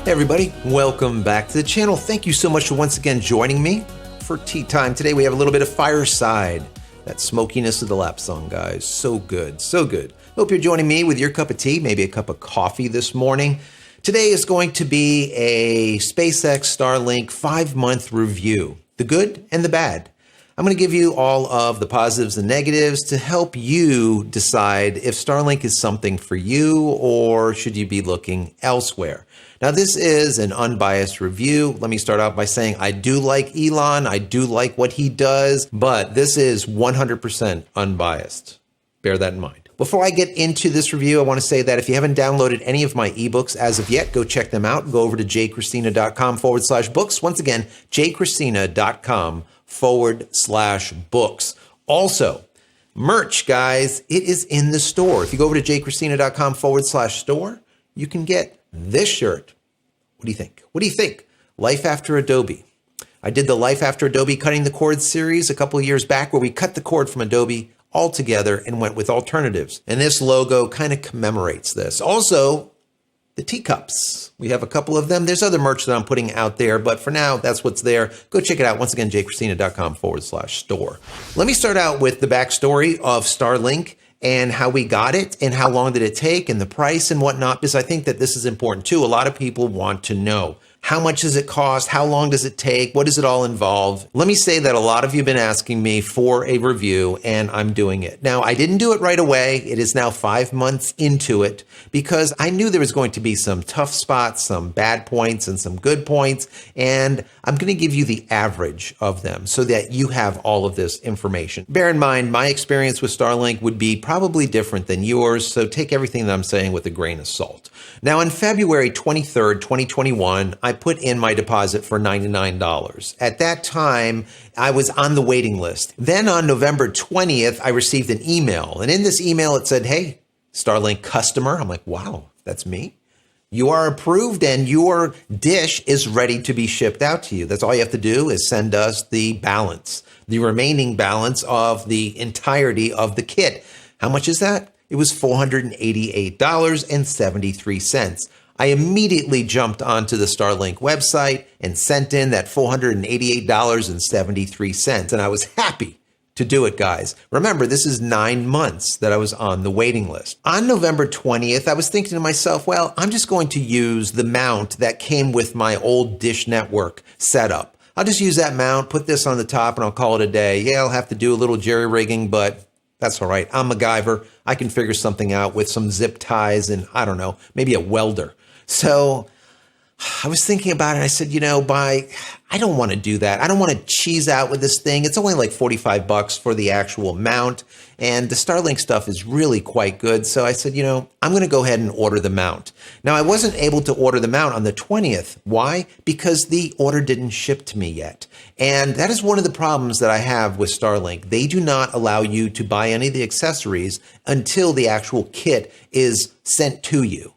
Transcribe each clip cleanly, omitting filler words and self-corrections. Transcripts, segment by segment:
Hey everybody, welcome back to the channel. Thank you so much for once again joining me for tea time. Today we have a little bit of Fireside. That smokiness of the lap song, guys. So good, so good. Hope you're joining me with your cup of tea, maybe a cup of coffee this morning. Today is going to be a SpaceX Starlink 5-month review, the good and the bad. I'm going to give you all of the positives and negatives to help you decide if Starlink is something for you or should you be looking elsewhere. Now, this is an unbiased review. Let me start out by saying I do like Elon. I do like what he does, but this is 100% unbiased. Bear that in mind. Before I get into this review, I want to say that if you haven't downloaded any of my ebooks as of yet, go check them out. Go over to JCristina.com/books. Once again, JCristina.com/books. Also, merch, guys, it is in the store. If you go over to JCristina.com/store, you can get this shirt. What do you think? What do you think? Life After Adobe. I did the Life After Adobe Cutting the Cord series a couple of years back where we cut the cord from Adobe altogether and went with alternatives. And this logo kind of commemorates this. Also, the teacups. We have a couple of them. There's other merch that I'm putting out there, but for now, that's what's there. Go check it out. Once again, JCristina.com/store. Let me start out with the backstory of Starlink and how we got it and how long did it take and the price and whatnot, because I think that this is important too. A lot of people want to know. How much does it cost? How long does it take? What does it all involve? Let me say that a lot of you have been asking me for a review and I'm doing it. Now, I didn't do it right away. It is now 5 months into it because I knew there was going to be some tough spots, some bad points and some good points. And I'm going to give you the average of them so that you have all of this information. Bear in mind, my experience with Starlink would be probably different than yours. So take everything that I'm saying with a grain of salt. Now, on February 23rd, 2021, I put in my deposit for $99. At that time, I was on the waiting list. Then on November 20th, I received an email. And in this email, it said, hey, Starlink customer. I'm like, wow, that's me. You are approved and your dish is ready to be shipped out to you. That's all you have to do is send us the balance, the remaining balance of the entirety of the kit. How much is that? It was $488.73. I immediately jumped onto the Starlink website and sent in that $488.73. And I was happy to do it, guys. Remember, this is 9 months that I was on the waiting list. On November 20th, I was thinking to myself, well, I'm just going to use the mount that came with my old Dish Network setup. I'll just use that mount, put this on the top, and I'll call it a day. Yeah, I'll have to do a little jerry-rigging, but that's all right. I'm MacGyver. I can figure something out with some zip ties and, I don't know, maybe a welder. So I was thinking about it. And I said, I don't want to do that. I don't want to cheese out with this thing. It's only like $45 for the actual mount. And the Starlink stuff is really quite good. So I said, I'm going to go ahead and order the mount. Now, I wasn't able to order the mount on the 20th. Why? Because the order didn't ship to me yet. And that is one of the problems that I have with Starlink. They do not allow you to buy any of the accessories until the actual kit is sent to you.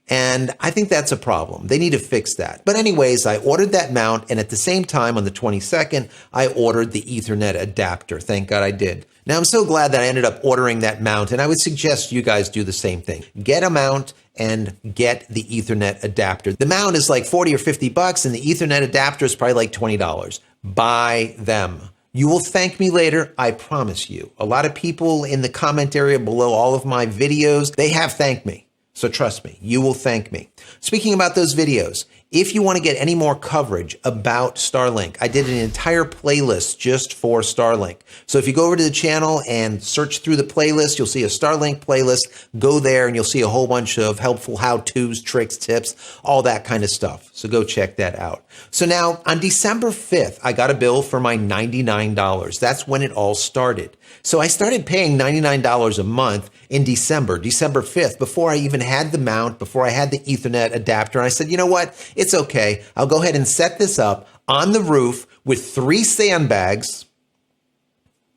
And I think that's a problem. They need to fix that. But anyways, I ordered that mount. And at the same time, on the 22nd, I ordered the Ethernet adapter. Thank God I did. Now, I'm so glad that I ended up ordering that mount. And I would suggest you guys do the same thing. Get a mount and get the Ethernet adapter. The mount is like $40 or $50 and the Ethernet adapter is probably like $20. Buy them. You will thank me later, I promise you. A lot of people in the comment area below all of my videos, they have thanked me. So trust me, you will thank me. Speaking about those videos, if you want to get any more coverage about Starlink, I did an entire playlist just for Starlink. So if you go over to the channel and search through the playlist, you'll see a Starlink playlist. Go there and you'll see a whole bunch of helpful how-tos, tricks, tips, all that kind of stuff. So go check that out. So now on December 5th, I got a bill for my $99. That's when it all started. So I started paying $99 a month in December 5th, before I even had the mount, before I had the Ethernet adapter. And I said, you know what? It's okay. I'll go ahead and set this up on the roof with 3 sandbags.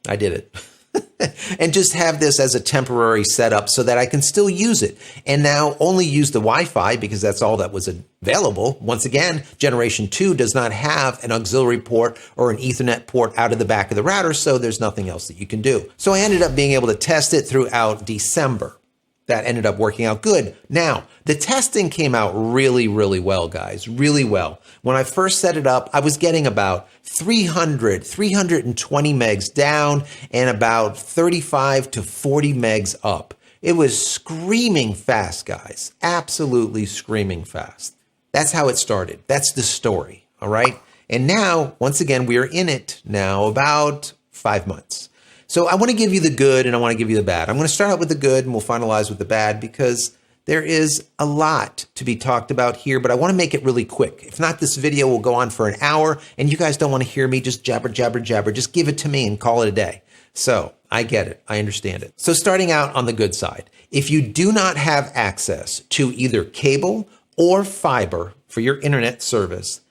I did it. And just have this as a temporary setup so that I can still use it. And now only use the Wi-Fi because that's all that was available. Once again, Generation 2 does not have an auxiliary port or an Ethernet port out of the back of the router, so there's nothing else that you can do. So I ended up being able to test it throughout December. that ended up working out good. Now, the testing came out really, really well, guys, really well. When I first set it up, I was getting about 320 megs down and about 35 to 40 megs up. It was screaming fast, guys, absolutely screaming fast. That's how it started. That's the story, all right? And now, once again, we are in it now about 5 months. So I want to give you the good and I want to give you the bad. I'm going to start out with the good and we'll finalize with the bad because there is a lot to be talked about here, but I want to make it really quick. If not, this video will go on for an hour and you guys don't want to hear me just jabber, jabber, jabber. Just give it to me and call it a day. So I get it. I understand it. So starting out on the good side, if you do not have access to either cable or fiber for your internet service,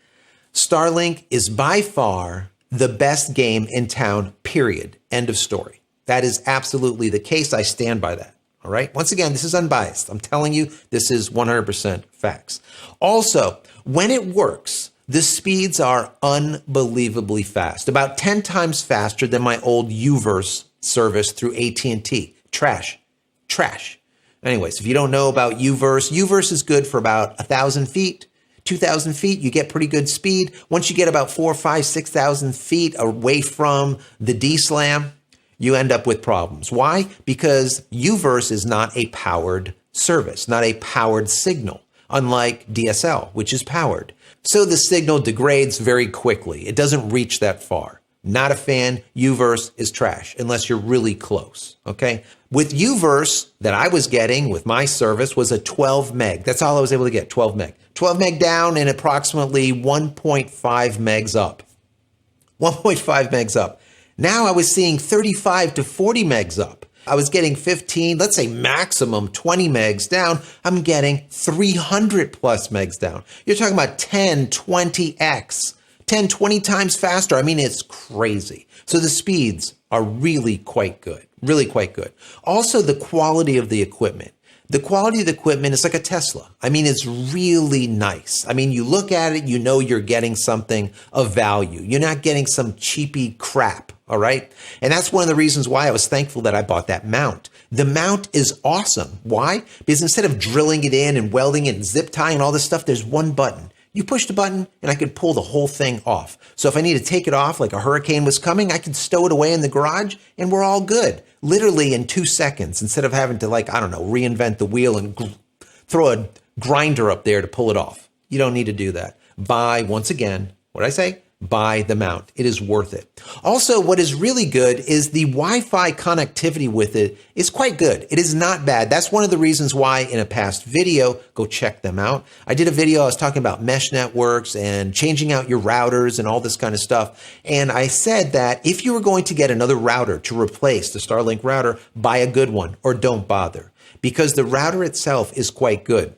Starlink is by far the best game in town, period. End of story. That is absolutely the case. I stand by that. All right. Once again, this is unbiased. I'm telling you, this is 100% facts. Also, when it works, the speeds are unbelievably fast, about 10 times faster than my old Uverse service through AT&T. Trash. Anyways, if you don't know about Uverse, Uverse is good for about 1,000 feet. 2,000 feet, you get pretty good speed. Once you get about 4,000, 5,000, 6,000 feet away from the D-Slam, you end up with problems. Why? Because Uverse is not a powered service, not a powered signal, unlike DSL, which is powered. So the signal degrades very quickly. It doesn't reach that far. Not a fan. Uverse is trash unless you're really close, okay? With Uverse that I was getting with my service was a 12 meg. That's all I was able to get, 12 meg. 12 meg down and approximately 1.5 megs up. 1.5 megs up. Now I was seeing 35 to 40 megs up. I was getting 15, let's say maximum 20 megs down. I'm getting 300 plus megs down. You're talking about 10, 20x, 10, 20 times faster. I mean, it's crazy. So the speeds are really quite good, really quite good. Also, the quality of the equipment. The quality of the equipment is like a Tesla. I mean, it's really nice. I mean, you look at it, you know you're getting something of value. You're not getting some cheapy crap, all right? And that's one of the reasons why I was thankful that I bought that mount. The mount is awesome. Why? Because instead of drilling it in and welding it and zip tying and all this stuff, there's one button. You push the button and I could pull the whole thing off. So if I need to take it off like a hurricane was coming, I could stow it away in the garage and we're all good. Literally in 2 seconds instead of having to reinvent the wheel and throw a grinder up there to pull it off. You don't need to do that. Buy, once again, what I say? Buy the mount. It is worth it. Also, what is really good is the Wi-Fi connectivity with it is quite good. It is not bad. That's one of the reasons why in a past video, go check them out. I did a video, I was talking about mesh networks and changing out your routers and all this kind of stuff. And I said that if you were going to get another router to replace the Starlink router, buy a good one or don't bother because the router itself is quite good.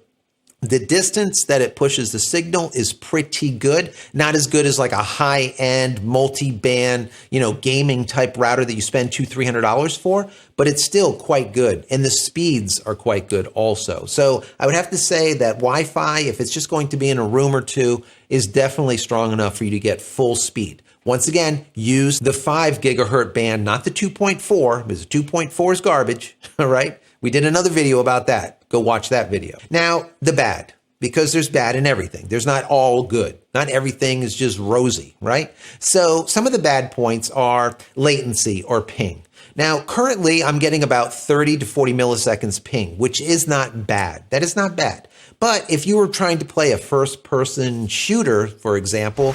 The distance that it pushes the signal is pretty good. Not as good as like a high-end multi-band, gaming type router that you spend $200-300 for, but it's still quite good. And the speeds are quite good also. So I would have to say that Wi-Fi, if it's just going to be in a room or two, is definitely strong enough for you to get full speed. Once again, use the 5 gigahertz band, not the 2.4, because the 2.4 is garbage, all right? We did another video about that. Go watch that video. Now, the bad, because there's bad in everything. There's not all good. Not everything is just rosy, right? So some of the bad points are latency or ping. Now, currently, I'm getting about 30 to 40 milliseconds ping, which is not bad. That is not bad. But if you were trying to play a first-person shooter, for example,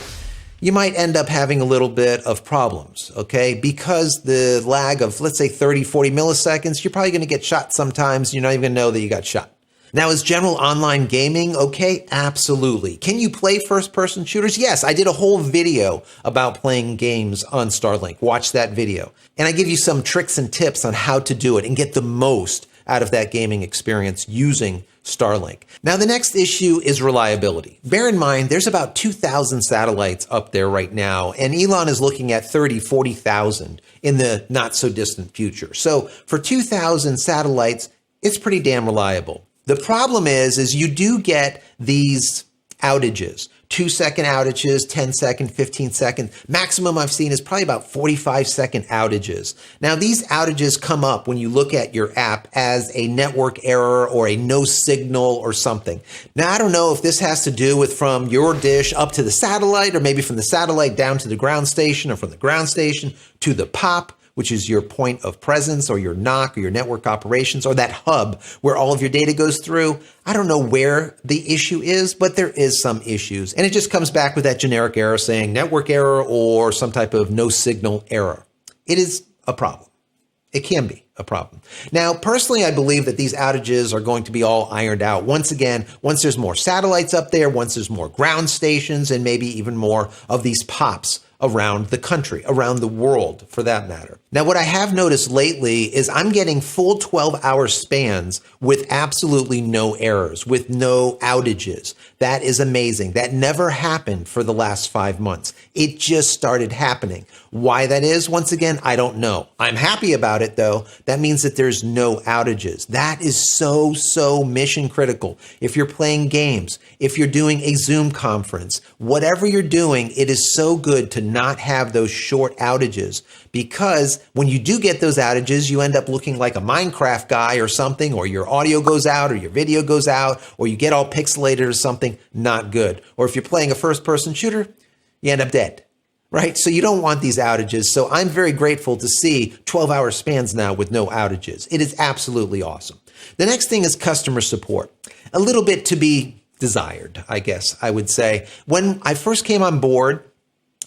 you might end up having a little bit of problems, okay? Because the lag of, let's say, 30, 40 milliseconds, you're probably going to get shot sometimes. You're not even going to know that you got shot. Now, is general online gaming okay? Absolutely. Can you play first-person shooters? Yes, I did a whole video about playing games on Starlink. Watch that video. And I give you some tricks and tips on how to do it and get the most out of that gaming experience using Starlink. Now, the next issue is reliability. Bear in mind, there's about 2,000 satellites up there right now, and Elon is looking at 30, 40,000 in the not so distant future. So for 2,000 satellites, it's pretty damn reliable. The problem is you do get these outages 2-second outages, 10-second, 15-second. Maximum I've seen is probably about 45-second outages. Now, these outages come up when you look at your app as a network error or a no signal or something. Now, I don't know if this has to do with from your dish up to the satellite, or maybe from the satellite down to the ground station, or from the ground station to the POP, which is your point of presence or your NOC or your network operations, or that hub where all of your data goes through. I don't know where the issue is, but there is some issues. And it just comes back with that generic error saying network error or some type of no signal error. It is a problem. It can be a problem. Now, personally, I believe that these outages are going to be all ironed out. Once again, once there's more satellites up there, once there's more ground stations, and maybe even more of these POPs around the country, around the world for that matter. Now, what I have noticed lately is I'm getting full 12-hour spans with absolutely no errors, with no outages. That is amazing. That never happened for the last 5 months. It just started happening. Why that is, once again, I don't know. I'm happy about it, though. That means that there's no outages. That is so mission critical. If you're playing games, if you're doing a Zoom conference, whatever you're doing, it is so good to not have those short outages, because when you do get those outages, you end up looking like a Minecraft guy or something, or your audio goes out or your video goes out, or you get all pixelated or something. Not good. Or if you're playing a first-person shooter, you end up dead. Right? So you don't want these outages. So I'm very grateful to see 12-hour spans now with no outages. It is absolutely awesome. The next thing is customer support. A little bit to be desired, I guess I would say. When I first came on board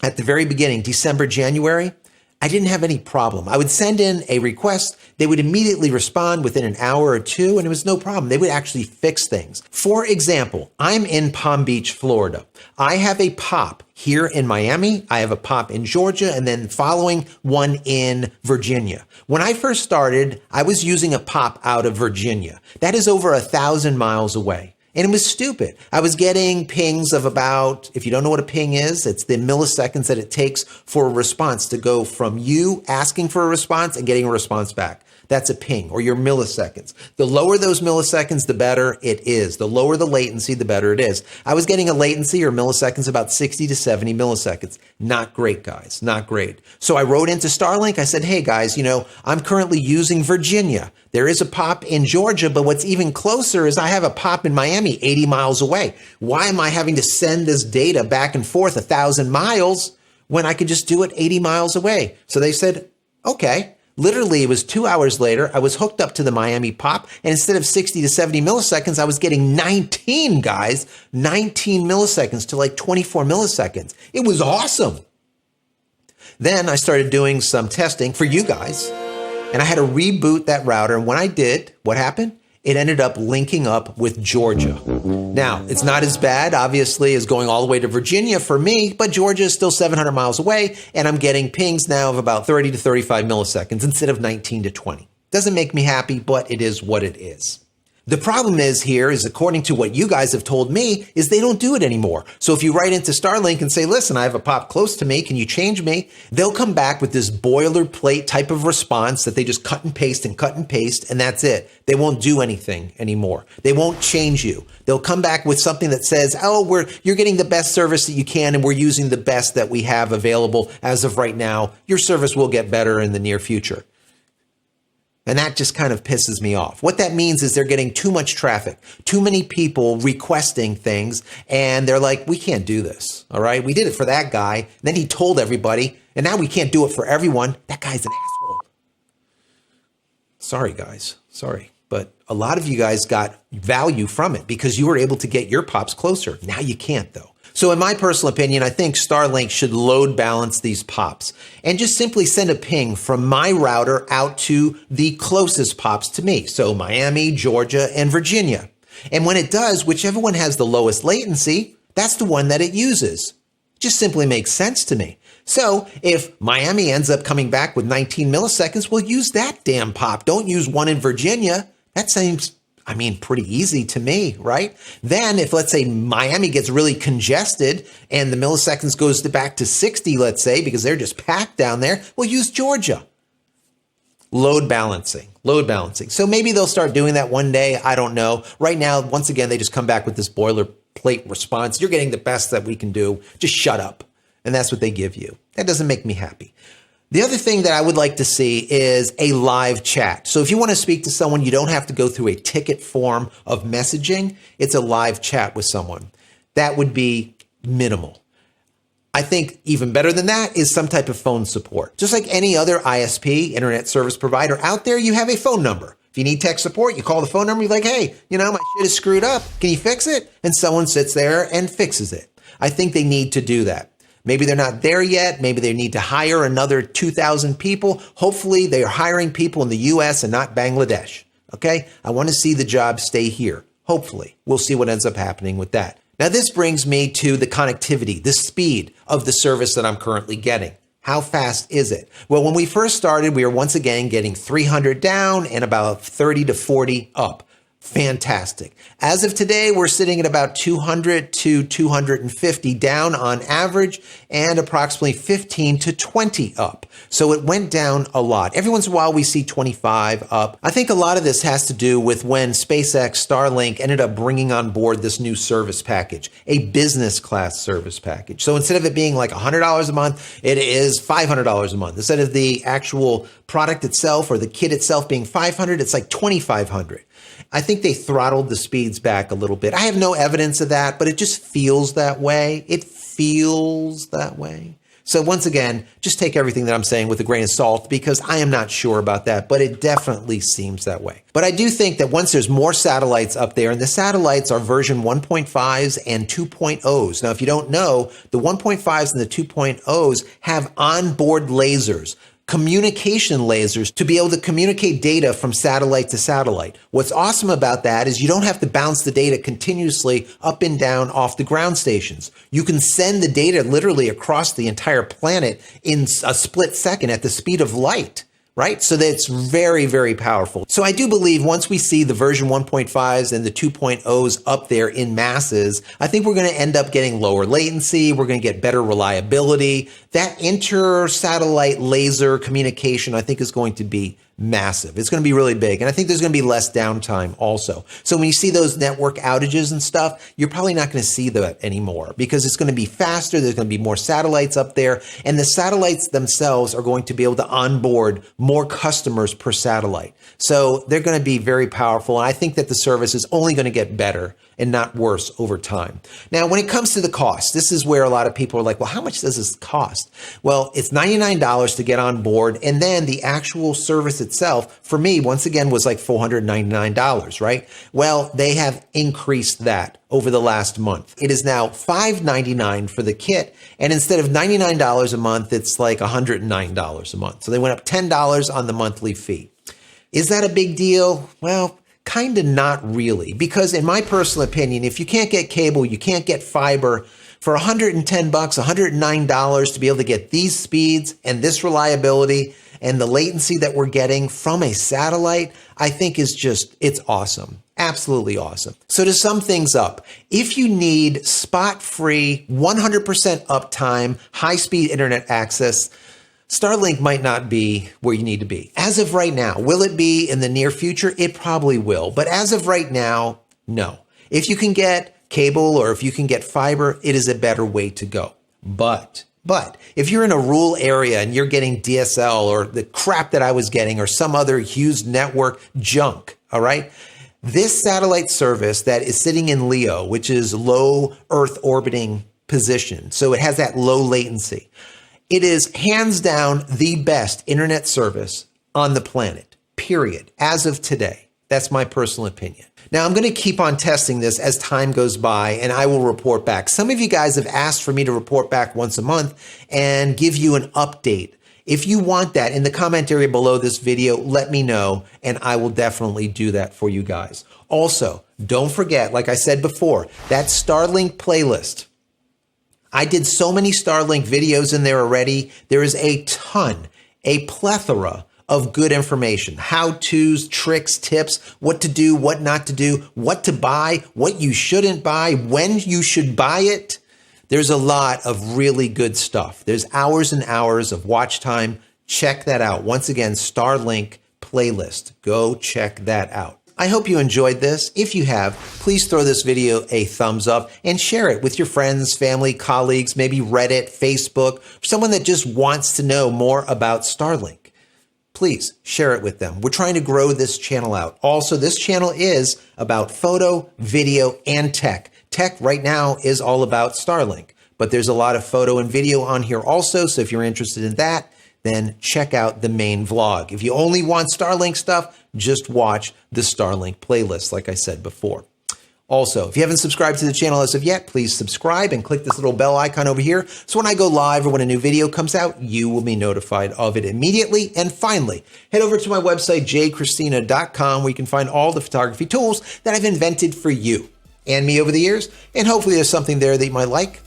at the very beginning, December, January, I didn't have any problem. I would send in a request. They would immediately respond within an hour or two, and it was no problem. They would actually fix things. For example, I'm in Palm Beach, Florida. I have a POP here in Miami. I have a POP in Georgia, and then following one in Virginia. When I first started, I was using a POP out of Virginia. That is over 1,000 miles away. And it was stupid. I was getting pings of about, if you don't know what a ping is, it's the milliseconds that it takes for a response to go from you asking for a response and getting a response back. That's a ping, or your milliseconds. The lower those milliseconds, the better it is. The lower the latency, the better it is. I was getting a latency or milliseconds about 60 to 70 milliseconds. Not great, guys. Not great. So I wrote into Starlink. I said, hey, guys, I'm currently using Virginia. There is a POP in Georgia, but what's even closer is I have a POP in Miami, 80 miles away. Why am I having to send this data back and forth 1,000 miles when I could just do it 80 miles away? So they said, okay. Literally, it was 2 hours later, I was hooked up to the Miami POP, and instead of 60 to 70 milliseconds, I was getting 19, guys, 19 milliseconds to like 24 milliseconds. It was awesome. Then I started doing some testing for you guys, and I had to reboot that router. And when I did, what happened? It ended up linking up with Georgia. Now, it's not as bad, obviously, as going all the way to Virginia for me, but Georgia is still 700 miles away, and I'm getting pings now of about 30 to 35 milliseconds instead of 19 to 20. Doesn't make me happy, but it is what it is. The problem is here is, according to what you guys have told me, is they don't do it anymore. So if you write into Starlink and say, listen, I have a POP close to me, can you change me? They'll come back with this boilerplate type of response that they just cut and paste, and that's it. They won't do anything anymore. They won't change you. They'll come back with something that says, oh, you're getting the best service that you can, and we're using the best that we have available as of right now. Your service will get better in the near future. And that just kind of pisses me off. What that means is they're getting too much traffic, too many people requesting things, and they're like, we can't do this, all right? We did it for that guy, and then he told everybody, and now we can't do it for everyone. That guy's an asshole. Sorry, guys. Sorry. But a lot of you guys got value from it because you were able to get your POPs closer. Now you can't, though. So in my personal opinion, I think Starlink should load balance these POPs and just simply send a ping from my router out to the closest POPs to me. So Miami, Georgia, and Virginia. And when it does, whichever one has the lowest latency, that's the one that it uses. Just simply makes sense to me. So if Miami ends up coming back with 19 milliseconds, we'll use that damn POP. Don't use one in Virginia. That seems pretty easy to me, right? Then if, let's say, Miami gets really congested and the milliseconds goes back to 60, let's say, because they're just packed down there, we'll use Georgia. Load balancing. So maybe they'll start doing that one day. I don't know. Right now, once again, they just come back with this boilerplate boilerplate response. You're getting the best that we can do. Just shut up. And that's what they give you. That doesn't make me happy. The other thing that I would like to see is a live chat. So if you want to speak to someone, you don't have to go through a ticket form of messaging. It's a live chat with someone. That would be minimal. I think even better than that is some type of phone support. Just like any other ISP, internet service provider out there, you have a phone number. If you need tech support, you call the phone number, you're like, hey, my shit is screwed up. Can you fix it? And someone sits there and fixes it. I think they need to do that. Maybe they're not there yet. Maybe they need to hire another 2,000 people. Hopefully they are hiring people in the US and not Bangladesh. Okay? I want to see the job stay here. Hopefully. We'll see what ends up happening with that. Now, this brings me to the connectivity, the speed of the service that I'm currently getting. How fast is it? Well, when we first started, we were once again getting 300 down and about 30 to 40 up. Fantastic. As of today, we're sitting at about 200 to 250 down on average and approximately 15 to 20 up. So it went down a lot. Every once in a while, we see 25 up. I think a lot of this has to do with when SpaceX Starlink ended up bringing on board this new service package, a business class service package. So instead of it being like $100 a month, it is $500 a month. Instead of the actual product itself or the kit itself being $500, it's like $2,500. I think they throttled the speeds back a little bit. I have no evidence of that, but it just feels that way. It feels that way. So once again, just take everything that I'm saying with a grain of salt because I am not sure about that, but it definitely seems that way. But I do think that once there's more satellites up there, and the satellites are version 1.5s and 2.0s. Now, if you don't know, the 1.5s and the 2.0s have onboard lasers, communication lasers to be able to communicate data from satellite to satellite. What's awesome about that is you don't have to bounce the data continuously up and down off the ground stations. You can send the data literally across the entire planet in a split second at the speed of light. Right? So that's very, very powerful. So I do believe once we see the version 1.5s and the 2.0s up there in masses, I think we're going to end up getting lower latency. We're going to get better reliability. That inter-satellite laser communication, I think, is going to be massive. It's going to be really big. And I think there's going to be less downtime also. So when you see those network outages and stuff, you're probably not going to see that anymore because it's going to be faster. There's going to be more satellites up there. And the satellites themselves are going to be able to onboard more customers per satellite. So they're going to be very powerful. And I think that the service is only going to get better and not worse over time. Now, when it comes to the cost, this is where a lot of people are like, well, how much does this cost? Well, it's $99 to get on board. And then the actual service itself, for me, once again, was like $499, right? Well, they have increased that over the last month. It is now $599 for the kit. And instead of $99 a month, it's like $109 a month. So they went up $10 on the monthly fee. Is that a big deal? Well, kind of not really, because in my personal opinion, if you can't get cable, you can't get fiber, for $110, $109 to be able to get these speeds and this reliability and the latency that we're getting from a satellite, I think is just, it's awesome. Absolutely awesome. So to sum things up, if you need spot-free, 100% uptime, high-speed internet access, Starlink might not be where you need to be. As of right now, will it be in the near future? It probably will. But as of right now, no. If you can get cable or if you can get fiber, it is a better way to go. But if you're in a rural area and you're getting DSL or the crap that I was getting or some other huge network junk, all right? This satellite service that is sitting in LEO, which is low Earth orbiting position, so it has that low latency. It is hands down the best internet service on the planet, period, as of today. That's my personal opinion. Now, I'm going to keep on testing this as time goes by, and I will report back. Some of you guys have asked for me to report back once a month and give you an update. If you want that in the comment area below this video, let me know, and I will definitely do that for you guys. Also, don't forget, like I said before, that Starlink playlist. I did so many Starlink videos in there already. There is a ton, a plethora of good information, how-tos, tricks, tips, what to do, what not to do, what to buy, what you shouldn't buy, when you should buy it. There's a lot of really good stuff. There's hours and hours of watch time. Check that out. Once again, Starlink playlist. Go check that out. I hope you enjoyed this. If you have, please throw this video a thumbs up and share it with your friends, family, colleagues, maybe Reddit, Facebook, someone that just wants to know more about Starlink. Please share it with them. We're trying to grow this channel out. Also, this channel is about photo, video, and tech. Tech right now is all about Starlink, but there's a lot of photo and video on here also. So if you're interested in that, then check out the main vlog. If you only want Starlink stuff, just watch the Starlink playlist, like I said before. Also, if you haven't subscribed to the channel as of yet, please subscribe and click this little bell icon over here. So when I go live or when a new video comes out, you will be notified of it immediately. And finally, head over to my website, JCristina.com, where you can find all the photography tools that I've invented for you and me over the years. And hopefully there's something there that you might like.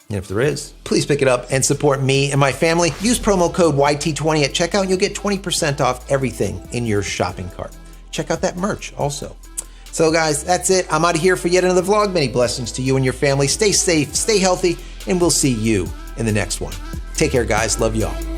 And if there is, please pick it up and support me and my family. Use promo code YT20 at checkout and you'll get 20% off everything in your shopping cart. Check out that merch also. So guys, that's it. I'm out of here for yet another vlog. Many blessings to you and your family. Stay safe, stay healthy, and we'll see you in the next one. Take care, guys. Love y'all.